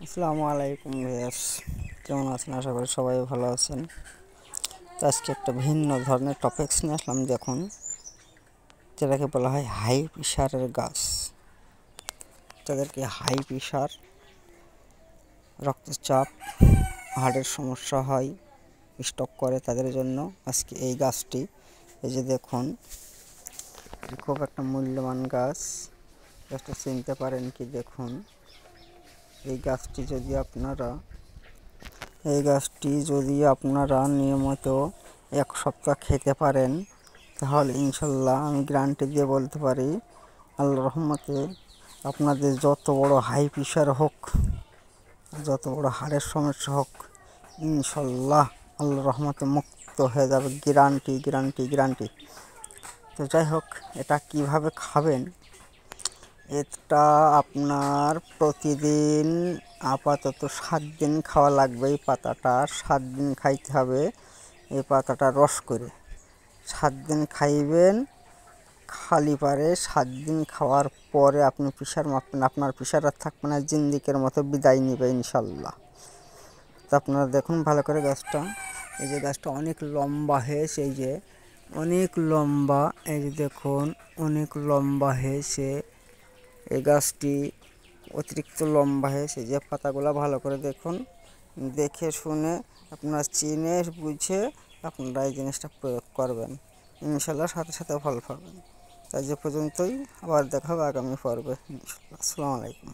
আসসালামু আলাইকুম ভিউয়ার্স, কেমন আছেন? আশা করি সবাই ভালো আছেন। তো আজকে একটা ভিন্ন ধরনের টপিকস নিয়ে আসলাম। দেখুন, যেটাকে বলা হয় হাই প্রেশারের গাছ। তাদেরকে হাই প্রেশার, রক্তচাপ, হার্টের সমস্যা হয়, স্ট্রোক করে, তাদের জন্য আজকে এই গাছটি। এই যে দেখুন, খুব একটা মূল্যবান গাছ। গাছটা চিনতে পারেন কি? দেখুন, এই গাছটি যদি আপনারা নিয়মিত 1 সপ্তাহ খেতে পারেন, তাহলে ইনশাল্লাহ আমি গ্যারান্টি দিয়ে বলতে পারি, আল্লাহর রহমতে আপনাদের যত বড় হাই প্রেশার হোক, যত বড় হাড়ের সমস্যা হোক, ইনশাল্লাহ আল্লাহর রহমতে মুক্ত হয়ে যাবে। গ্যারান্টি। তো যাই হোক, এটা কিভাবে খাবেন? এটা আপনার প্রতিদিন আপাতত 7 দিন খাওয়া লাগবে। এই পাতাটা 7 দিন খাইতে হবে। এই পাতাটা রস করে 7 দিন খাইবেন। খালি পারে 7 দিন খাওয়ার পরে আপনি প্রেশার মাপবেন, আপনার প্রেশার আর থাকবে না, জিন্দিকের মতো বিদায় নেবে ইনশাল্লাহ। তো আপনারা দেখুন ভালো করে গাছটা। এই যে গাছটা অনেক লম্বা হয়েছে, এই যে অনেক লম্বা, এই যে দেখুন অনেক লম্বা হয়েছে। এই গাছটি অতিরিক্ত লম্বা হয়েছে। যে পাতাগুলো ভালো করে দেখুন, দেখে শুনে আপনারা চিনে বুঝে আপনারা এই জিনিসটা প্রয়োগ করবেন, ইনশাল্লাহ সাথে সাথে ফল পাবেন। তাই যে পর্যন্তই, আবার দেখা হবে আগামী পর্বে ইনশাল্লাহ। আসসালামু আলাইকুম।